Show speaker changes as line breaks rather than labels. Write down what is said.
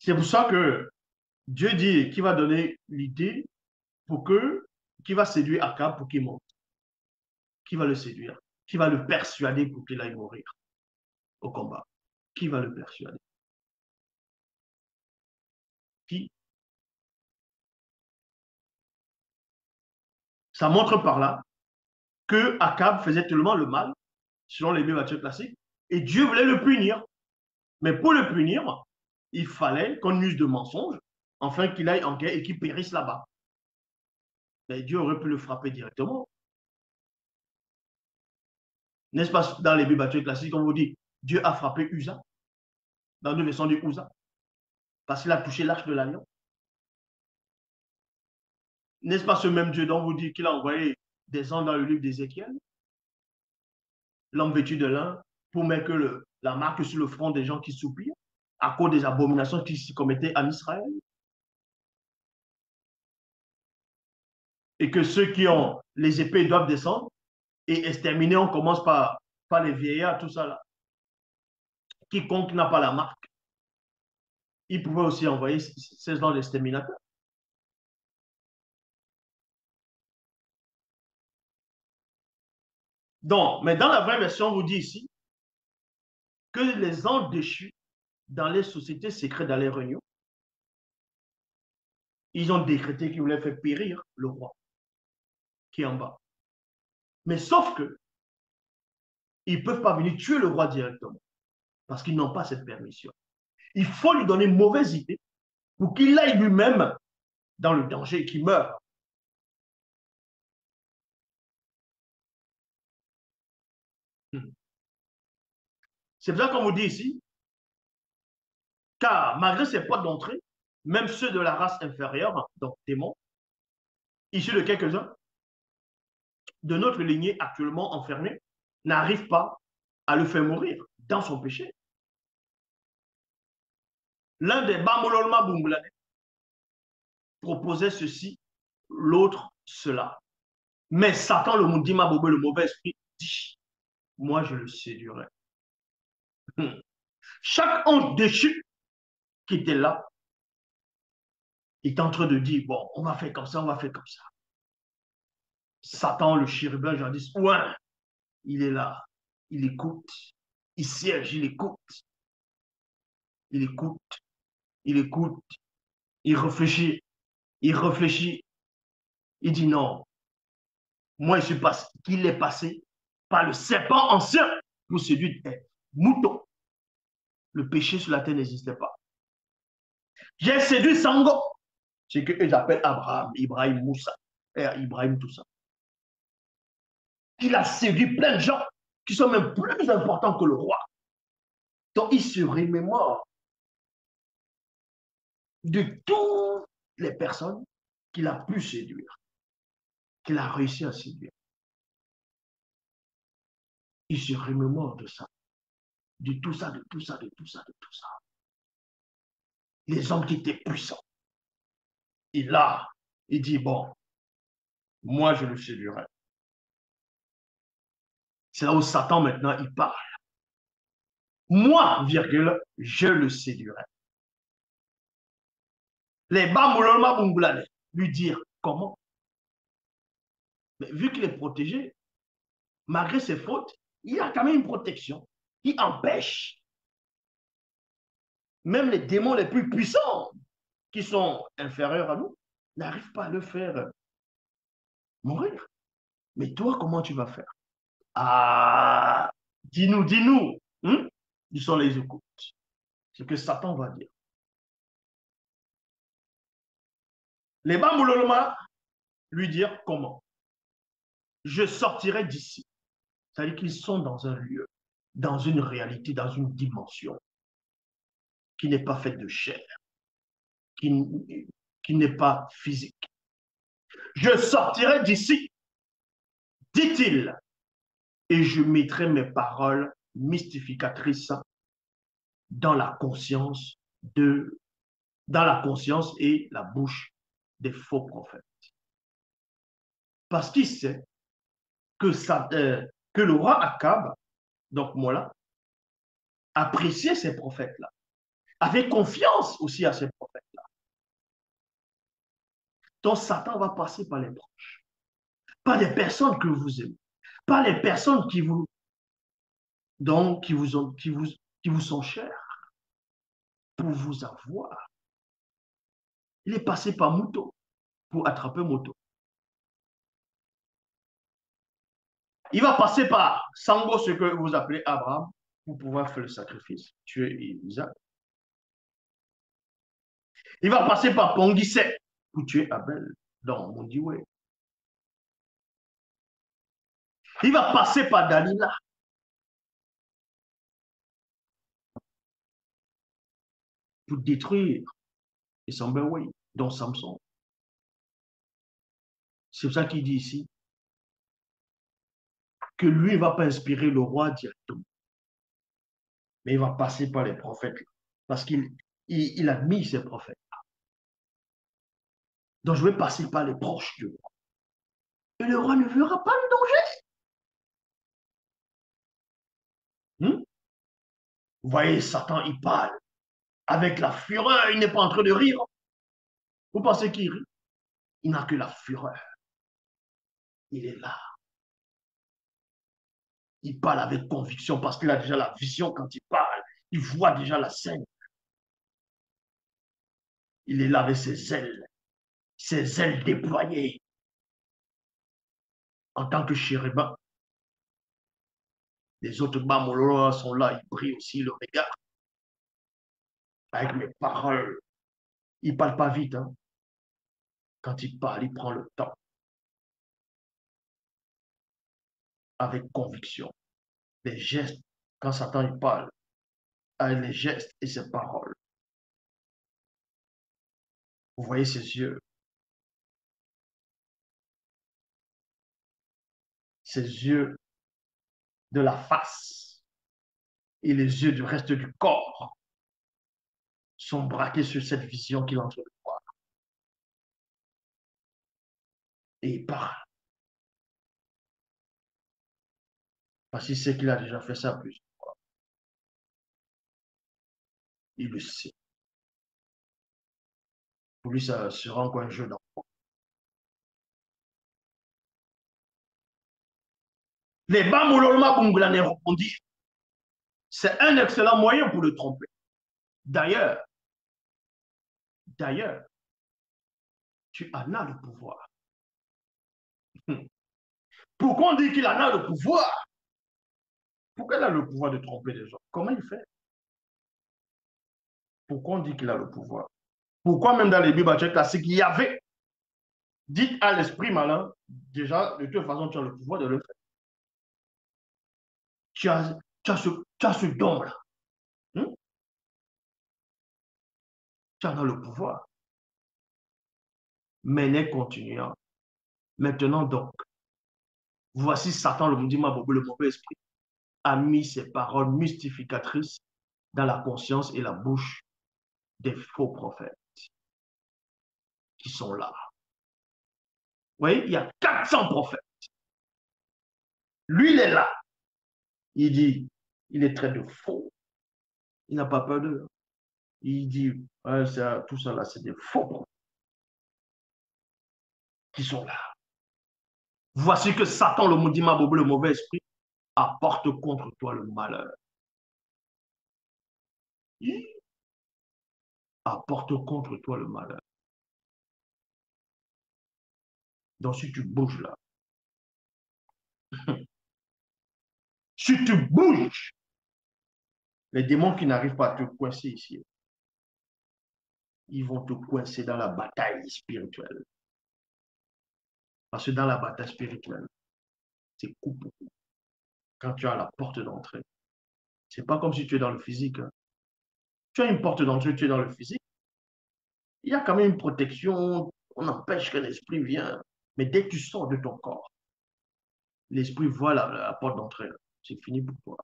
C'est pour ça que Dieu dit qu'il va donner l'idée pour que, qui va séduire Akab pour qu'il monte, qui va le séduire, qui va le persuader pour qu'il aille mourir au combat. Qui va le persuader? Qui? Ça montre par là que Akab faisait tellement le mal, selon les Bibles classiques, et Dieu voulait le punir. Mais pour le punir, il fallait qu'on use de mensonges, afin qu'il aille en guerre et qu'il périsse là-bas. Mais Dieu aurait pu le frapper directement. N'est-ce pas dans les Bibles classiques, on vous dit, Dieu a frappé Uza, dans une version du Uza, parce qu'il a touché l'arche de l'alliance. N'est-ce pas ce même Dieu dont vous dit qu'il a envoyé des anges dans le livre d'Ézéchiel, l'homme vêtu de lin, pour mettre la marque sur le front des gens qui soupirent, à cause des abominations qui s'y commettaient en Israël? Et que ceux qui ont les épées doivent descendre et exterminer, on commence par les vieillards, tout ça là. Quiconque n'a pas la marque, il pouvait aussi envoyer ces gens d'exterminateurs. Donc, mais dans la vraie version, on vous dit ici que les anges déchus dans les sociétés secrètes, dans les réunions, ils ont décrété qu'ils voulaient faire périr le roi qui est en bas. Mais sauf que ils ne peuvent pas venir tuer le roi directement parce qu'ils n'ont pas cette permission. Il faut lui donner une mauvaise idée pour qu'il aille lui-même dans le danger et qu'il meure. C'est pour ça qu'on vous dit ici, car malgré ces portes d'entrée, même ceux de la race inférieure, donc démons, issus de quelques-uns de notre lignée actuellement enfermée, n'arrivent pas à le faire mourir dans son péché. L'un des Bamololma Bumblade proposait ceci, l'autre cela. Mais Satan, le Mundima Bobe, le mauvais esprit, dit, moi je le séduirai. Chaque ange déchu qui était là est en train de dire, bon, on va faire comme ça, on va faire comme ça. Satan, le chérubin, j'en dis, ouais, il est là, il écoute, il siège, il écoute, il écoute, il écoute, il réfléchit, il dit non, moi je suis passé, qu'il est passé par le serpent ancien pour séduire des moutons. Le péché sur la terre n'existait pas. J'ai séduit Sango, c'est qu'eux appellent Abraham, Ibrahim, Moussa, Ibrahim, tout ça. Il a séduit plein de gens qui sont même plus importants que le roi. Donc il se remémore de toutes les personnes qu'il a pu séduire, qu'il a réussi à séduire. Il se remémore de ça, de tout ça, de tout ça, de tout ça, de tout ça. Les hommes qui étaient puissants. Et là, il dit, bon, moi je le séduirai. C'est là où Satan maintenant, il parle. Moi, virgule, je le séduirai. Les Bamololma Bungulane lui dire comment. Mais vu qu'il est protégé, malgré ses fautes, il y a quand même une protection qui empêche même les démons les plus puissants qui sont inférieurs à nous n'arrivent pas à le faire mourir. Mais toi, comment tu vas faire? Ah, dis-nous, dis-nous. Ils sont les écoutes. Ce que Satan va dire. Les Bambouloloma lui dire comment? Je sortirai d'ici. C'est-à-dire qu'ils sont dans un lieu, dans une réalité, dans une dimension qui n'est pas faite de chair, qui, qui n'est pas physique. Je sortirai d'ici, dit-il, et je mettrai mes paroles mystificatrices dans la conscience et la bouche des faux prophètes. Parce qu'il sait que le roi Akab, donc moi là, appréciait ces prophètes-là. Avez confiance aussi à ces prophètes-là. Donc Satan va passer par les proches, par des personnes que vous aimez, par les personnes qui vous, donc, qui vous sont chères pour vous avoir. Il est passé par Mouton pour attraper Moto. Il va passer par Sango, ce que vous appelez Abraham, pour pouvoir faire le sacrifice, tuer Isaac. Il va passer par Ponguissé pour tuer Abel dans Mondiway. Il va passer par Dalila pour détruire Isambéway, dont Samson. C'est pour ça qu'il dit ici que lui ne va pas inspirer le roi directement, mais il va passer par les prophètes, parce qu'il admire ces prophètes. Donc je vais passer par les proches du roi. Et le roi ne verra pas le danger. Vous voyez, Satan, il parle avec la fureur, il n'est pas en train de rire. Vous pensez qu'il rit? Il n'a que la fureur. Il est là. Il parle avec conviction parce qu'il a déjà la vision quand il parle. Il voit déjà la scène. Il est là avec ses ailes déployées. En tant que chérubin, les autres Bamolora sont là, ils brillent aussi le regard. Avec mes paroles. Il ne parle pas vite. Hein. Quand il parle, il prend le temps. Avec conviction. Les gestes, quand Satan il parle, avec les gestes et ses paroles. Vous voyez ses yeux. Ses yeux de la face et les yeux du reste du corps sont braqués sur cette vision qu'il est en train de voir. Et il parle. Parce qu'il sait qu'il a déjà fait ça plusieurs fois. Il le sait. Pour lui, ça sera encore un jeu d'enfant. Les Bamololma Bungulane répondit, c'est un excellent moyen pour le tromper. D'ailleurs, tu en as le pouvoir. Pourquoi on dit qu'il en a le pouvoir? Pourquoi il a le pouvoir de tromper les gens? Comment il fait? Pourquoi on dit qu'il a le pouvoir? Pourquoi même dans les Bibles classiques, il y avait, dites à l'esprit malin, déjà, de toute façon, tu as le pouvoir de le faire. Tu as ce don-là. Tu en as le pouvoir. Mais n'est continuant. Maintenant donc, voici Satan, le mauvais esprit, a mis ses paroles mystificatrices dans la conscience et la bouche des faux prophètes qui sont là. Vous voyez, il y a 400 prophètes. Lui, il est là. Il dit, il est très de faux. Il n'a pas peur d'eux. Il dit, ouais, tout ça là, c'est des faux prophètes qui sont là. Voici que Satan, le le mauvais esprit, apporte contre toi le malheur. Il apporte contre toi le malheur. Donc, si tu bouges là, si tu bouges, les démons qui n'arrivent pas à te coincer ici, ils vont te coincer dans la bataille spirituelle. Parce que dans la bataille spirituelle, c'est coup pour coup. Quand tu as la porte d'entrée, c'est pas comme si tu es dans le physique. Hein. Tu as une porte d'entrée, tu es dans le physique. Il y a quand même une protection. On empêche que l'esprit vienne. Mais dès que tu sors de ton corps, l'esprit voit la porte d'entrée. C'est fini pour toi.